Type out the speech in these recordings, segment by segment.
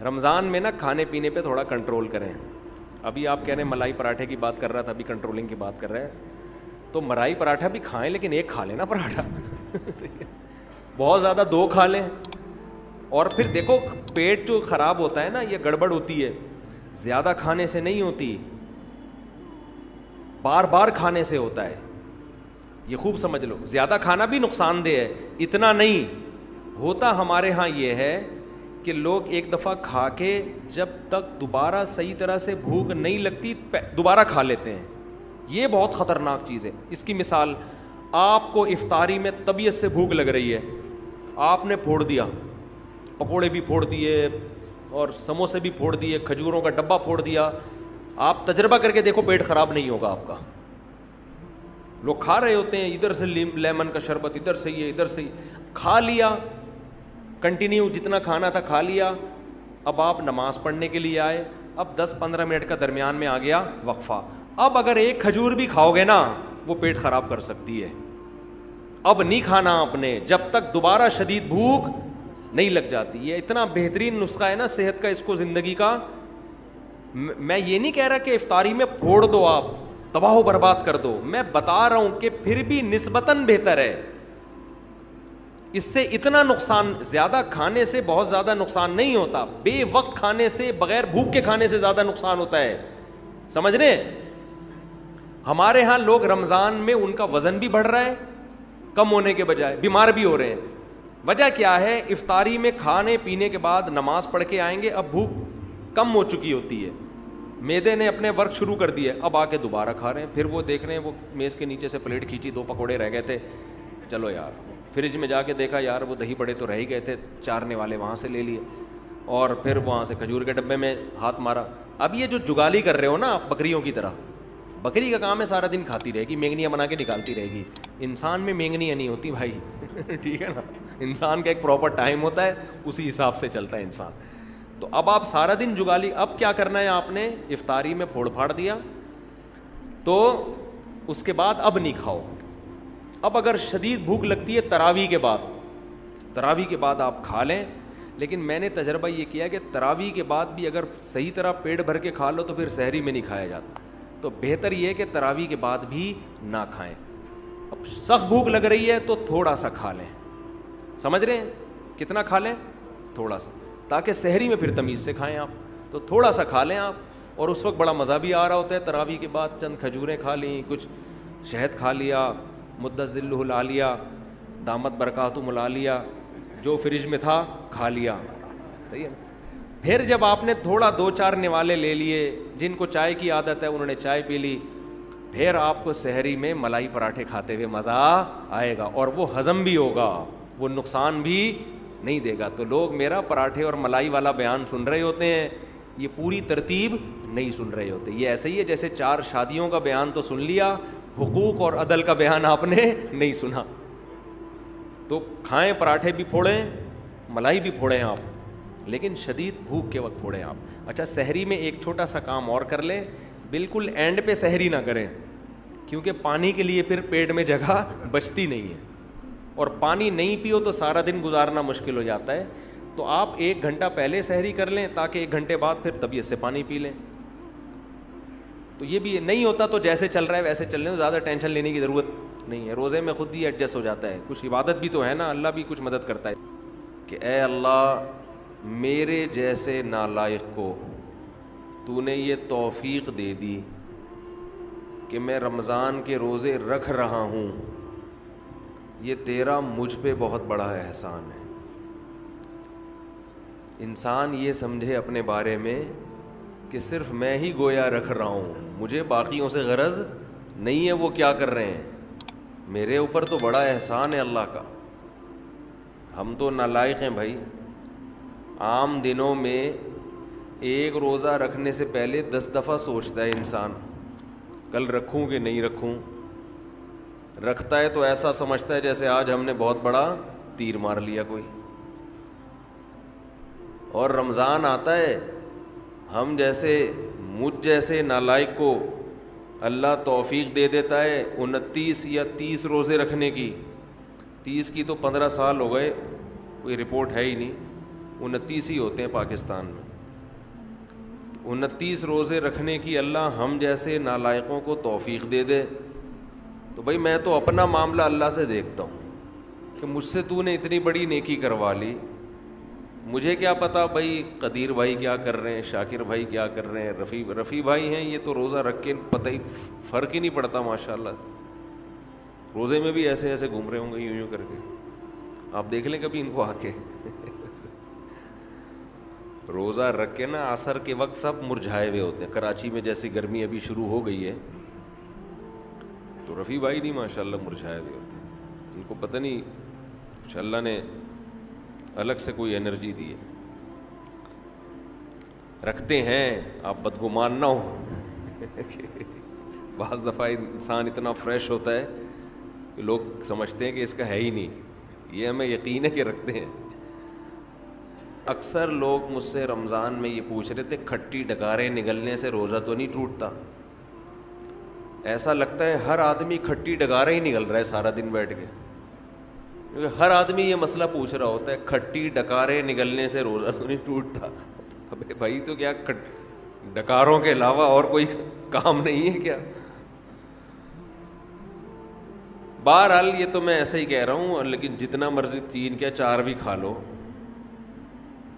رمضان میں نا کھانے پینے پہ تھوڑا کنٹرول کریں. ابھی آپ کہہ رہے ہیں ملائی پراٹھے کی بات کر رہا تھا, ابھی کنٹرولنگ کی بات کر رہے ہیں, تو ملائی پراٹھا بھی کھائیں لیکن ایک کھا لیں نا پراٹھا. بہت زیادہ دو کھا لیں. اور پھر دیکھو پیٹ جو خراب ہوتا ہے نا, یہ گڑبڑ ہوتی ہے زیادہ کھانے سے نہیں ہوتی, بار بار کھانے سے ہوتا ہے. یہ خوب سمجھ لو, زیادہ کھانا بھی نقصان دہ ہے, اتنا نہیں ہوتا. ہمارے ہاں یہ ہے کہ لوگ ایک دفعہ کھا کے جب تک دوبارہ صحیح طرح سے بھوک نہیں لگتی دوبارہ کھا لیتے ہیں. یہ بہت خطرناک چیز ہے. اس کی مثال, آپ کو افطاری میں طبیعت سے بھوک لگ رہی ہے, آپ نے پھوڑ دیا, پکوڑے بھی پھوڑ دیے اور سموسے بھی پھوڑ دیے, کھجوروں کا ڈبہ پھوڑ دیا. آپ تجربہ کر کے دیکھو پیٹ خراب نہیں ہوگا آپ کا. لوگ کھا رہے ہوتے ہیں, ادھر سے لیمن کا شربت, ادھر سے یہ, ادھر سے کھا لیا, کنٹینیو جتنا کھانا تھا کھا لیا. اب آپ نماز پڑھنے کے لیے آئے, اب 10-15 منٹ کا درمیان میں آ گیا وقفہ. اب اگر ایک کھجور بھی کھاؤ گے نا وہ پیٹ خراب کر سکتی ہے. اب نہیں کھانا آپ نے جب تک دوبارہ شدید بھوک نہیں لگ جاتی. یہ اتنا بہترین نسخہ ہے نا صحت کا, اس کو زندگی کا. میں یہ نہیں کہہ رہا کہ افطاری میں پھوڑ دو, آپ تباہ و برباد کر دو. میں بتا رہا ہوں کہ پھر بھی نسبتاً بہتر ہے. اس سے اتنا نقصان, زیادہ کھانے سے بہت زیادہ نقصان نہیں ہوتا, بے وقت کھانے سے, بغیر بھوک کے کھانے سے زیادہ نقصان ہوتا ہے. سمجھ رہے ہیں؟ ہمارے ہاں لوگ رمضان میں ان کا وزن بھی بڑھ رہا ہے, کم ہونے کے بجائے بیمار بھی ہو رہے ہیں. وجہ کیا ہے؟ افطاری میں کھانے پینے کے بعد نماز پڑھ کے آئیں گے, اب بھوک کم ہو چکی ہوتی ہے, معدے نے اپنے ورک شروع کر دیے, اب آ کے دوبارہ کھا رہے ہیں. پھر وہ دیکھ رہے ہیں وہ میز کے نیچے سے پلیٹ کھینچی, 2 پکوڑے رہ گئے تھے, چلو یار. فریج میں جا کے دیکھا, یار وہ دہی بڑے تو رہ ہی گئے تھے, چارنے والے وہاں سے لے لیے, اور پھر وہاں سے کھجور کے ڈبے میں ہاتھ مارا. اب یہ جو جگالی کر رہے ہو نا آپ بکریوں کی طرح, بکری کا کام ہے سارا دن کھاتی رہے گی, مینگنیاں بنا کے نکالتی رہے گی. انسان میں مینگنیاں نہیں ہوتی بھائی. ٹھیک ہے نا, انسان کا ایک پراپر ٹائم ہوتا ہے, اسی حساب سے چلتا ہے انسان. تو اب آپ سارا دن جگالی, اب کیا کرنا ہے آپ نے؟ افطاری میں پھوڑ پھاڑ دیا تو اس کے بعد اب نہیں کھاؤ. اب اگر شدید بھوک لگتی ہے تراویح کے بعد, تراویح کے بعد آپ کھا لیں. لیکن میں نے تجربہ یہ کیا کہ تراویح کے بعد بھی اگر صحیح طرح پیٹ بھر کے کھا لو تو پھر سحری میں نہیں کھایا جاتا. تو بہتر یہ ہے کہ تراویح کے بعد بھی نہ کھائیں. اب سخت بھوک لگ رہی ہے تو تھوڑا سا کھا لیں. سمجھ رہے ہیں؟ کتنا کھا لیں؟ تھوڑا سا, تاکہ سحری میں پھر تمیز سے کھائیں آپ. تو تھوڑا سا کھا لیں آپ, اور اس وقت بڑا مزہ بھی آ رہا ہوتا ہے. تراویح کے بعد چند کھجوریں کھا لیں, کچھ شہد کھا لیا, مدت ذلہ لا لیا, دامت برکاتہ لا لیا, جو فریج میں تھا کھا لیا. صحیح ہے نا. پھر جب آپ نے تھوڑا 2-4 نوالے لے لیے, جن کو چائے کی عادت ہے انہوں نے چائے پی لی, پھر آپ کو سحری میں ملائی پراٹھے کھاتے ہوئے مزہ آئے گا, اور وہ ہضم بھی ہوگا, وہ نقصان بھی نہیں دے گا. تو لوگ میرا پراٹھے اور ملائی والا بیان سن رہے ہوتے ہیں, یہ پوری ترتیب نہیں سن رہے ہوتے. یہ ایسے ہی ہے جیسے 4 شادیوں کا بیان تو سن لیا, حقوق اور عدل کا بیان آپ نے نہیں سنا. تو کھائیں, پراٹھے بھی پھوڑیں, ملائی بھی پھوڑیں آپ, لیکن شدید بھوک کے وقت پھوڑیں آپ. اچھا, سحری میں ایک چھوٹا سا کام اور کر لیں, بالکل اینڈ پہ سحری نہ کریں, کیونکہ پانی کے لیے پھر پیٹ میں جگہ بچتی نہیں ہے, اور پانی نہیں پیو تو سارا دن گزارنا مشکل ہو جاتا ہے. تو آپ 1 گھنٹہ پہلے سحری کر لیں, تاکہ 1 گھنٹے بعد پھر طبیعت سے پانی پی لیں. تو یہ بھی نہیں ہوتا تو جیسے چل رہا ہے ویسے چل رہے, زیادہ ٹینشن لینے کی ضرورت نہیں ہے. روزے میں خود ہی ایڈجسٹ ہو جاتا ہے. کچھ عبادت بھی تو ہے نا, اللہ بھی کچھ مدد کرتا ہے کہ اے اللہ میرے جیسے نالائق کو تو نے یہ توفیق دے دی کہ میں رمضان کے روزے رکھ رہا ہوں, یہ تیرا مجھ پہ بہت بڑا احسان ہے. انسان یہ سمجھے اپنے بارے میں کہ صرف میں ہی گویا رکھ رہا ہوں, مجھے باقیوں سے غرض نہیں ہے وہ کیا کر رہے ہیں, میرے اوپر تو بڑا احسان ہے اللہ کا. ہم تو نالائق ہیں بھائی. عام دنوں میں ایک روزہ رکھنے سے پہلے 10 دفعہ سوچتا ہے انسان, کل رکھوں کہ نہیں رکھوں. رکھتا ہے تو ایسا سمجھتا ہے جیسے آج ہم نے بہت بڑا تیر مار لیا کوئی. اور رمضان آتا ہے, ہم جیسے مجھ جیسے نالائق کو اللہ توفیق دے دیتا ہے 29 یا 30 روزے رکھنے کی. 30 کی تو 15 سال ہو گئے, کوئی رپورٹ ہے ہی نہیں. 29 ہی ہوتے ہیں پاکستان میں. 29 روزے رکھنے کی اللہ ہم جیسے نالائقوں کو توفیق دے دے. تو بھائی میں تو اپنا معاملہ اللہ سے دیکھتا ہوں کہ مجھ سے تو نے اتنی بڑی نیکی کروا لی, مجھے کیا پتا بھائی قدیر بھائی کیا کر رہے ہیں, شاکر بھائی کیا کر رہے ہیں, رفیع بھائی ہیں, یہ تو روزہ رکھ کے پتہ ہی فرق ہی نہیں پڑتا ماشاءاللہ. روزے میں بھی ایسے ایسے گھوم رہے ہوں گے یوں یوں کر کے, آپ دیکھ لیں کبھی ان کو آ کے. روزہ رکھ کے نا عصر کے وقت سب مرجھائے ہوئے ہوتے ہیں. کراچی میں جیسی گرمی ابھی شروع ہو گئی ہے تو رفیع بھائی نہیں ماشاءاللہ مرجھائے ہوئے ہوتے ہیں. ان کو پتہ نہیں کچھ اللہ نے الگ سے کوئی انرجی دی ہے. رکھتے ہیں, آپ بدگمان نہ ہو. بعض دفعہ انسان اتنا فریش ہوتا ہے کہ لوگ سمجھتے ہیں کہ اس کا ہے ہی نہیں. یہ ہمیں یقین ہے کہ رکھتے ہیں. اکثر لوگ مجھ سے رمضان میں یہ پوچھ رہے تھے کھٹی ڈکاریں نگلنے سے روزہ تو نہیں ٹوٹتا؟ ایسا لگتا ہے ہر آدمی کھٹی ڈگاریں ہی نگل رہا ہے سارا دن بیٹھ کے, کیونکہ ہر آدمی یہ مسئلہ پوچھ رہا ہوتا ہے کھٹی ڈکاریں نگلنے سے روزہ تو نہیں ٹوٹتا. ابے بھائی تو کیا ڈکاروں کے علاوہ اور کوئی کام نہیں ہے کیا؟ بہرحال یہ تو میں ایسے ہی کہہ رہا ہوں, لیکن جتنا مرضی 3 کیا 4 بھی کھا لو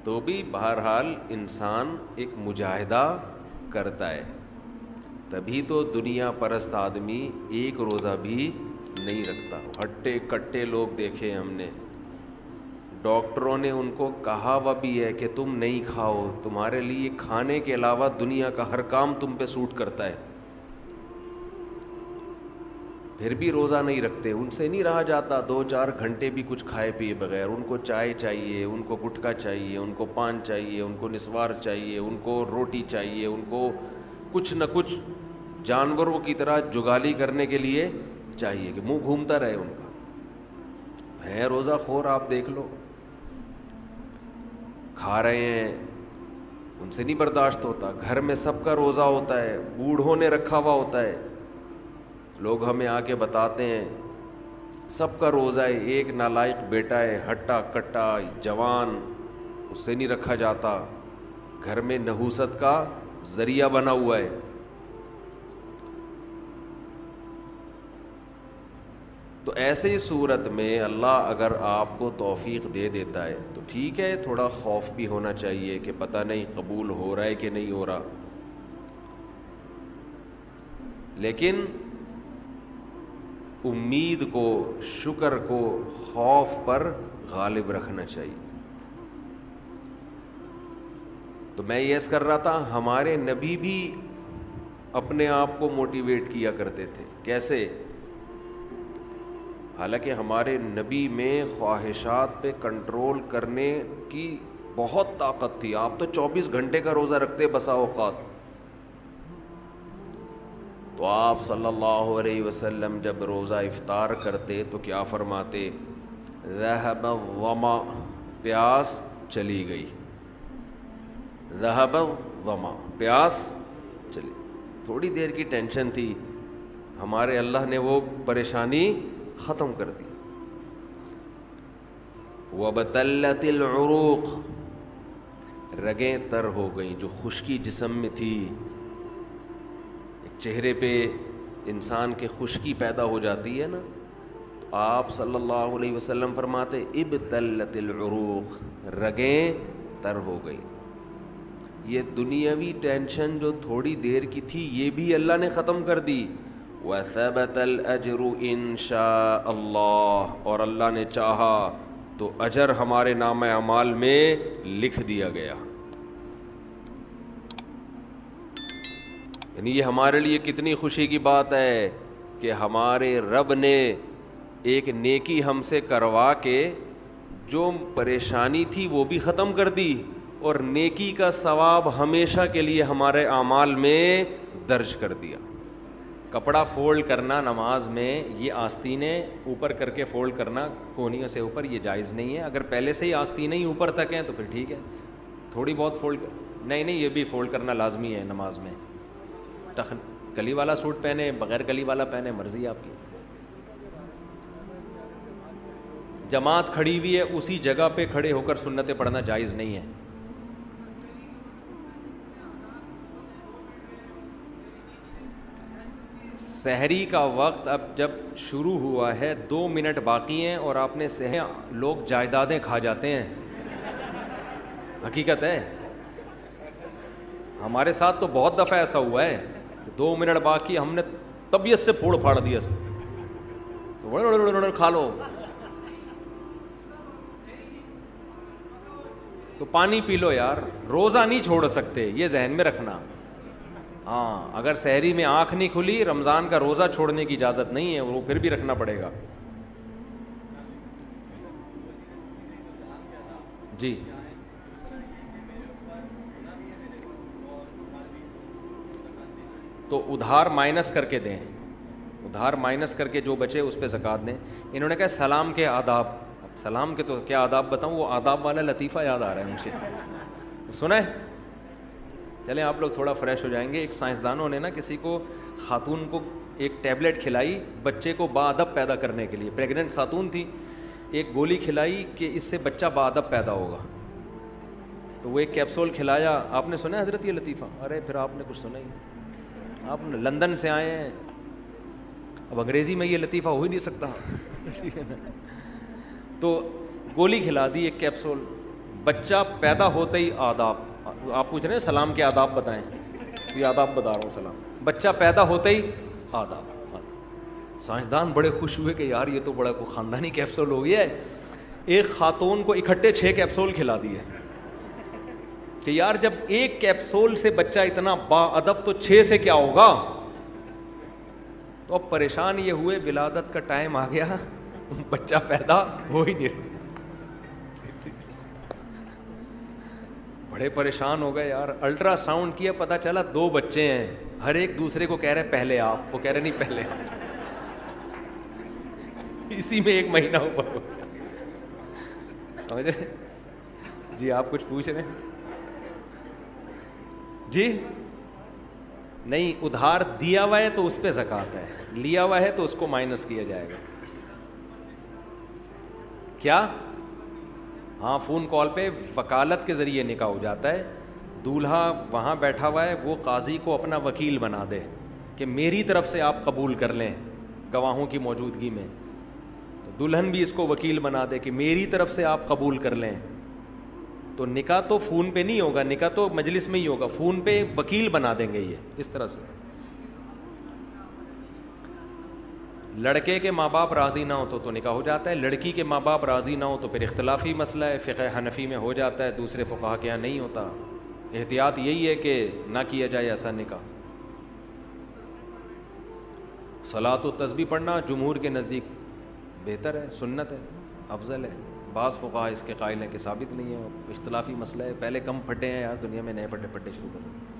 تو بھی بہرحال انسان ایک مجاہدہ کرتا ہے. تبھی تو دنیا پرست آدمی ایک روزہ بھی نہیں رکھتا. ہٹے کٹے لوگ دیکھے ہم نے, ڈاکٹروں نے ان کو کہا ہوا بھی ہے کہ تم نہیں کھاؤ, تمہارے لیے کھانے کے علاوہ دنیا کا ہر کام تم پہ سوٹ کرتا ہے, پھر بھی روزہ نہیں رکھتے. ان سے نہیں رہا جاتا 2-4 گھنٹے بھی کچھ کھائے پیے بغیر. ان کو چائے چاہیے, ان کو گٹکا چاہیے, ان کو پان چاہیے, ان کو نسوار چاہیے, ان کو روٹی چاہیے, ان کو کچھ نہ کچھ جانوروں کی طرح جگالی کرنے کے لیے چاہیے کہ منہ گھومتا رہے ان کا. ہے روزہ خور, آپ دیکھ لو, کھا رہے ہیں, ان سے نہیں برداشت ہوتا. گھر میں سب کا روزہ ہوتا ہے, بوڑھوں نے رکھا ہوا ہوتا ہے. لوگ ہمیں آ کے بتاتے ہیں سب کا روزہ ہے, ایک نالائق بیٹا ہے ہٹا کٹا جوان, اس سے نہیں رکھا جاتا, گھر میں نحوست کا ذریعہ بنا ہوا ہے. تو ایسے ہی صورت میں اللہ اگر آپ کو توفیق دے دیتا ہے تو ٹھیک ہے, تھوڑا خوف بھی ہونا چاہیے کہ پتہ نہیں قبول ہو رہا ہے کہ نہیں ہو رہا, لیکن امید کو, شکر کو خوف پر غالب رکھنا چاہیے. تو میں یہ کر رہا تھا, ہمارے نبی بھی اپنے آپ کو موٹیویٹ کیا کرتے تھے. کیسے؟ حالانکہ ہمارے نبی میں خواہشات پہ کنٹرول کرنے کی بہت طاقت تھی. آپ تو 24 گھنٹے کا روزہ رکھتے بسا اوقات. تو آپ صلی اللہ علیہ وسلم جب روزہ افطار کرتے تو کیا فرماتے؟ ذہب الظما, پیاس چلی گئی. ذہب الظما, پیاس چلی. تھوڑی دیر کی ٹینشن تھی, ہمارے اللہ نے وہ پریشانی ختم کر دی. وَبَتَلَّتِ الْعُرُوقُ, رگیں تر ہو گئیں. جو خشکی جسم میں تھی, ایک چہرے پہ انسان کے خشکی پیدا ہو جاتی ہے نا, تو آپ صلی اللہ علیہ وسلم فرماتے ابتلت العروق, رگیں تر ہو گئیں. یہ دنیاوی ٹینشن جو تھوڑی دیر کی تھی یہ بھی اللہ نے ختم کر دی. وَثَبَتَ الْأَجْرُ إِن شَاءَ اللَّهُ, اور اللہ نے چاہا تو اجر ہمارے نامہ اعمال میں لکھ دیا گیا. یعنی یہ ہمارے لیے کتنی خوشی کی بات ہے کہ ہمارے رب نے ایک نیکی ہم سے کروا کے جو پریشانی تھی وہ بھی ختم کر دی, اور نیکی کا ثواب ہمیشہ کے لیے ہمارے اعمال میں درج کر دیا. کپڑا فولڈ کرنا نماز میں, یہ آستینیں اوپر کر کے فولڈ کرنا کونیوں سے اوپر, یہ جائز نہیں ہے. اگر پہلے سے ہی آستینیں ہی اوپر تک ہیں تو پھر ٹھیک ہے, تھوڑی بہت فولڈ نہیں, یہ بھی فولڈ کرنا لازمی ہے نماز میں. کلی والا سوٹ پہنے, بغیر کلی والا پہنے, مرضی آپ کی. جماعت کھڑی ہوئی ہے اسی جگہ پہ کھڑے ہو کر سنتیں پڑھنا جائز نہیں ہے. سحری کا وقت اب جب شروع ہوا ہے 2 منٹ باقی ہیں اور آپ نے لوگ جائیدادیں کھا جاتے ہیں. حقیقت ہے, ہمارے ساتھ تو بہت دفعہ ایسا ہوا ہے, 2 منٹ باقی ہم نے طبیعت سے پھوڑ پھاڑ دیا تو کھا لو. تو پانی پی لو یار, روزہ نہیں چھوڑ سکتے, یہ ذہن میں رکھنا. ہاں اگر سحری میں آنکھ نہیں کھلی, رمضان کا روزہ چھوڑنے کی اجازت نہیں ہے, وہ پھر بھی رکھنا پڑے گا. جی تو ادھار مائنس کر کے دیں, ادھار مائنس کر کے جو بچے اس پہ زکوٰۃ دیں. انہوں نے کہا سلام کے آداب, سلام کے تو کیا آداب بتاؤں, وہ آداب والا لطیفہ یاد آ رہا ہے مجھے, سنا ہے؟ چلیں آپ لوگ تھوڑا فریش ہو جائیں گے. ایک سائنسدانوں نے نا کسی کو, خاتون کو ایک ٹیبلٹ کھلائی بچے کو باادب پیدا کرنے کے لیے, پریگننٹ خاتون تھی, ایک گولی کھلائی کہ اس سے بچہ باادب پیدا ہوگا. تو وہ ایک کیپسول کھلایا. آپ نے سنا ہے حضرت یہ لطیفہ؟ ارے پھر آپ نے کچھ سنا ہی, آپ لندن سے آئے ہیں, اب انگریزی میں یہ لطیفہ ہو ہی نہیں سکتا. تو گولی کھلا دی ایک کیپسول, بچہ پیدا ہوتے ہی آداب, آپ پوچھ رہے ہیں سلام کے آداب بتائیں, یہ آداب بتا رہا ہوں. سلام, بچہ پیدا ہوتے ہی آداب. سائنسدان بڑے خوش ہوئے کہ یار یہ تو بڑا کوئی خاندانی کیپسول ہو گیا ہے. ایک خاتون کو اکٹھے 6 کیپسول کھلا دیے کہ یار جب ایک کیپسول سے بچہ اتنا با ادب تو 6 سے کیا ہوگا. تو اب پریشان یہ ہوئے, ولادت کا ٹائم آ گیا, بچہ پیدا ہو ہی نہیں. بڑے پریشان ہو گئے یار. الٹرا ساؤنڈ کیا, پتہ چلا 2 بچے ہیں, ہر ایک دوسرے کو کہہ رہے پہلے آپ, وہ کہہ رہے نہیں پہلے آپ. اسی میں 1 مہینہ اوپر ہو, سمجھ رہے جی. آپ کچھ پوچھ رہے ہیں جی؟ نہیں, ادھار دیا ہوا ہے تو اس پہ زکوٰۃ ہے, لیا ہوا ہے تو اس کو مائنس کیا جائے گا. کیا؟ ہاں فون کال پہ وکالت کے ذریعے نکاح ہو جاتا ہے. دولہا وہاں بیٹھا ہوا ہے, وہ قاضی کو اپنا وکیل بنا دے کہ میری طرف سے آپ قبول کر لیں گواہوں کی موجودگی میں. تو دلہن بھی اس کو وکیل بنا دے کہ میری طرف سے آپ قبول کر لیں. تو نکاح تو فون پہ نہیں ہوگا, نکاح تو مجلس میں ہی ہوگا, فون پہ وکیل بنا دیں گے یہ اس طرح سے. لڑکے کے ماں باپ راضی نہ ہو تو نکاح ہو جاتا ہے, لڑکی کے ماں باپ راضی نہ ہو تو پھر اختلافی مسئلہ ہے. فقہ حنفی میں ہو جاتا ہے, دوسرے فقہا کے یہاں نہیں ہوتا. احتیاط یہی ہے کہ نہ کیا جائے ایسا نکاح. صلاۃ و تسبیح پڑھنا جمہور کے نزدیک بہتر ہے, سنت ہے, افضل ہے. بعض فقہا اس کے قائل ہیں کہ ثابت نہیں ہے, اختلافی مسئلہ ہے. پہلے کم پھٹے ہیں یار دنیا میں, نئے پھٹے شروع کریں.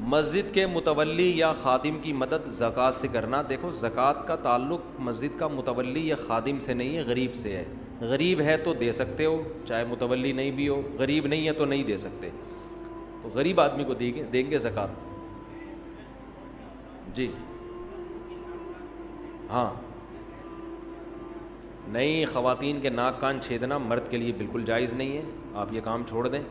مسجد کے متولی یا خادم کی مدد زکوٰۃ سے کرنا. دیکھو زکوٰۃ کا تعلق مسجد کا متولی یا خادم سے نہیں ہے, غریب سے ہے. غریب ہے تو دے سکتے ہو, چاہے متولی نہیں بھی ہو. غریب نہیں ہے تو نہیں دے سکتے. تو غریب آدمی کو دیں گے زکوٰۃ. جی ہاں, نہیں, خواتین کے ناک کان چھیدنا مرد کے لیے بالکل جائز نہیں ہے. آپ یہ کام چھوڑ دیں.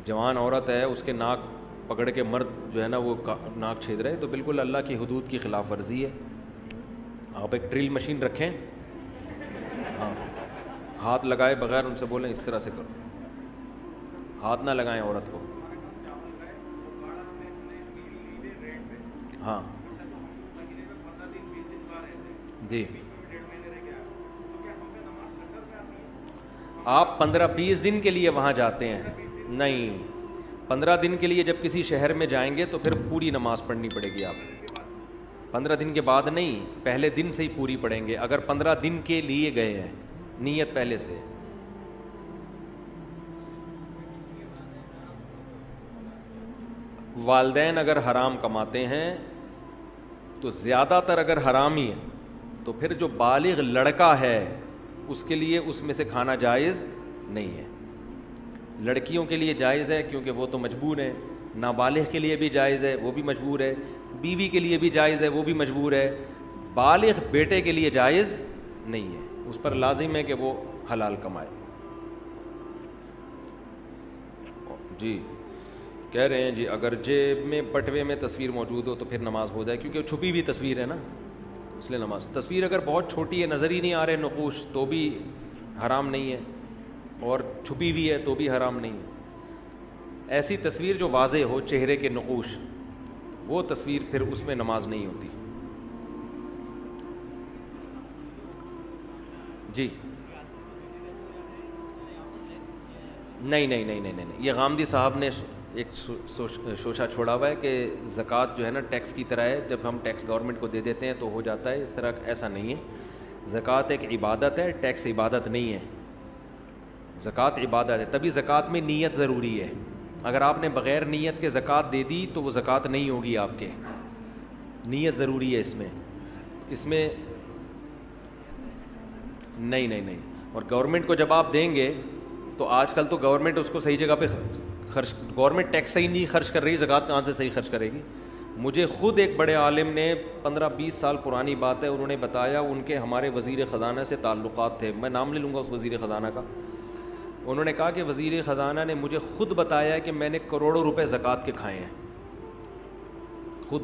جوان عورت ہے, اس کے ناک پکڑ کے مرد جو ہے نا وہ ناک چھید رہے, تو بالکل اللہ کی حدود کی خلاف ورزی ہے. آپ ایک ڈرل مشین رکھیں, ہاں, ہاتھ لگائے بغیر ان سے بولیں اس طرح سے کرو, ہاتھ نہ لگائیں عورت کو. ہاں جی, آپ 15-20 دن کے لیے وہاں جاتے ہیں. نہیں, 15 دن کے لیے جب کسی شہر میں جائیں گے تو پھر پوری نماز پڑھنی پڑے گی. آپ 15 دن کے بعد نہیں, پہلے دن سے ہی پوری پڑھیں گے. اگر 15 دن کے لیے گئے ہیں, نیت پہلے سے. والدین اگر حرام کماتے ہیں تو زیادہ تر اگر حرام ہی ہے تو پھر جو بالغ لڑکا ہے اس کے لیے اس میں سے کھانا جائز نہیں ہے. لڑکیوں کے لیے جائز ہے کیونکہ وہ تو مجبور ہیں, نابالغ کے لیے بھی جائز ہے وہ بھی مجبور ہے, بیوی کے لیے بھی جائز ہے وہ بھی مجبور ہے, بالغ بیٹے کے لیے جائز نہیں ہے, اس پر لازم ہے کہ وہ حلال کمائے. جی کہہ رہے ہیں جی اگر جیب میں بٹوے میں تصویر موجود ہو تو پھر نماز ہو جائے, کیونکہ چھپی ہوئی تصویر ہے نا, اس لیے نماز. تصویر اگر بہت چھوٹی ہے, نظر ہی نہیں آ رہے نقوش, تو بھی حرام نہیں ہے, اور چھپی ہوئی ہے تو بھی حرام نہیں ہے. ایسی تصویر جو واضح ہو, چہرے کے نقوش, وہ تصویر پھر اس میں نماز نہیں ہوتی. جی نہیں نہیں نہیں نہیں نہیں, یہ غامدی صاحب نے ایک شوشہ چھوڑا ہوا ہے کہ زکوٰۃ جو ہے نا ٹیکس کی طرح ہے, جب ہم ٹیکس گورنمنٹ کو دے دیتے ہیں تو ہو جاتا ہے, اس طرح ایسا نہیں ہے. زکوٰۃ ایک عبادت ہے, ٹیکس عبادت نہیں ہے. زکوٰۃ عبادت ہے, تبھی زکوٰۃ میں نیت ضروری ہے. اگر آپ نے بغیر نیت کے زکوٰۃ دے دی تو وہ زکوٰۃ نہیں ہوگی آپ کے, نیت ضروری ہے اس میں. اس میں نہیں نہیں نہیں. اور گورنمنٹ کو جب آپ دیں گے تو آج کل تو گورنمنٹ اس کو صحیح جگہ پہ خرچ, گورنمنٹ ٹیکس صحیح نہیں خرچ کر رہی, زکوٰۃ کہاں سے صحیح خرچ کرے گی. مجھے خود ایک بڑے عالم نے 15-20 سال پرانی بات ہے, انہوں نے بتایا ان کے ہمارے وزیر خزانہ سے تعلقات تھے, میں نام نہیں لوں گا اس وزیر خزانہ کا. انہوں نے کہا کہ وزیر خزانہ نے مجھے خود بتایا کہ میں نے کروڑوں روپے زکوٰۃ کے کھائے ہیں خود.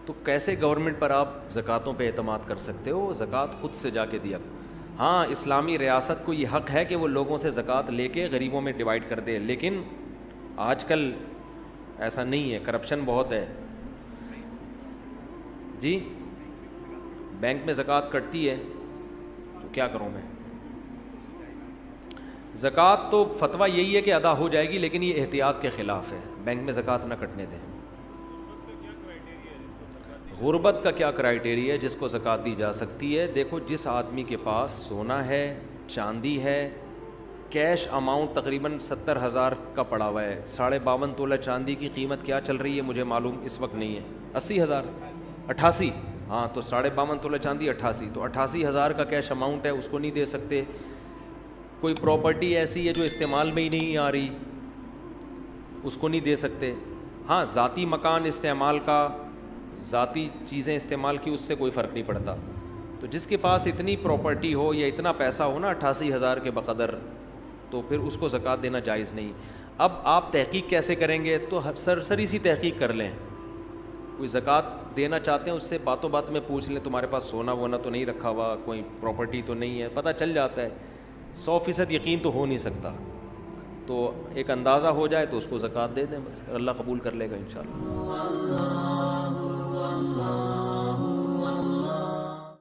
تو کیسے گورنمنٹ پر آپ زکوٰۃوں پہ اعتماد کر سکتے ہو؟ زکوٰۃ خود سے جا کے دیا. ہاں اسلامی ریاست کو یہ حق ہے کہ وہ لوگوں سے زکوٰۃ لے کے غریبوں میں ڈیوائڈ کر دے, لیکن آج کل ایسا نہیں ہے, کرپشن بہت ہے. جی بینک میں زکوٰۃ کٹتی ہے تو کیا کروں میں؟ زکوٰۃ تو فتویٰ یہی ہے کہ ادا ہو جائے گی, لیکن یہ احتیاط کے خلاف ہے, بینک میں زکوٰۃ نہ کٹنے دیں. غربت کا کیا کرائیٹیریا ہے جس کو زکوٰۃ دی جا سکتی ہے؟ دیکھو جس آدمی کے پاس سونا ہے, چاندی ہے, کیش اماؤنٹ تقریباً 70,000 کا پڑا ہوا ہے, 52.5 تولہ چاندی کی قیمت کیا چل رہی ہے مجھے معلوم اس وقت نہیں ہے, 80,000 88, ہاں تو 52.5 تولہ چاندی 88, تو 88,000 کا کیش اماؤنٹ ہے, اس کو نہیں دے سکتے. کوئی پراپرٹی ایسی ہے جو استعمال میں ہی نہیں آ رہی, اس کو نہیں دے سکتے. ہاں ذاتی مکان استعمال کا, ذاتی چیزیں استعمال کی, اس سے کوئی فرق نہیں پڑتا. تو جس کے پاس اتنی پراپرٹی ہو یا اتنا پیسہ ہو نا 88,000 کے بقدر, تو پھر اس کو زکوٰۃ دینا جائز نہیں. اب آپ تحقیق کیسے کریں گے؟ تو سرسری سی تحقیق کر لیں, کوئی زکوٰۃ دینا چاہتے ہیں اس سے باتوں بات میں پوچھ لیں تمہارے پاس سونا وونا تو نہیں رکھا ہوا, کوئی پراپرٹی تو نہیں ہے, پتہ چل جاتا ہے. 100% یقین تو ہو نہیں سکتا, تو ایک اندازہ ہو جائے تو اس کو زکوٰۃ دے دیں بس, اللہ قبول کر لے گا انشاءاللہ.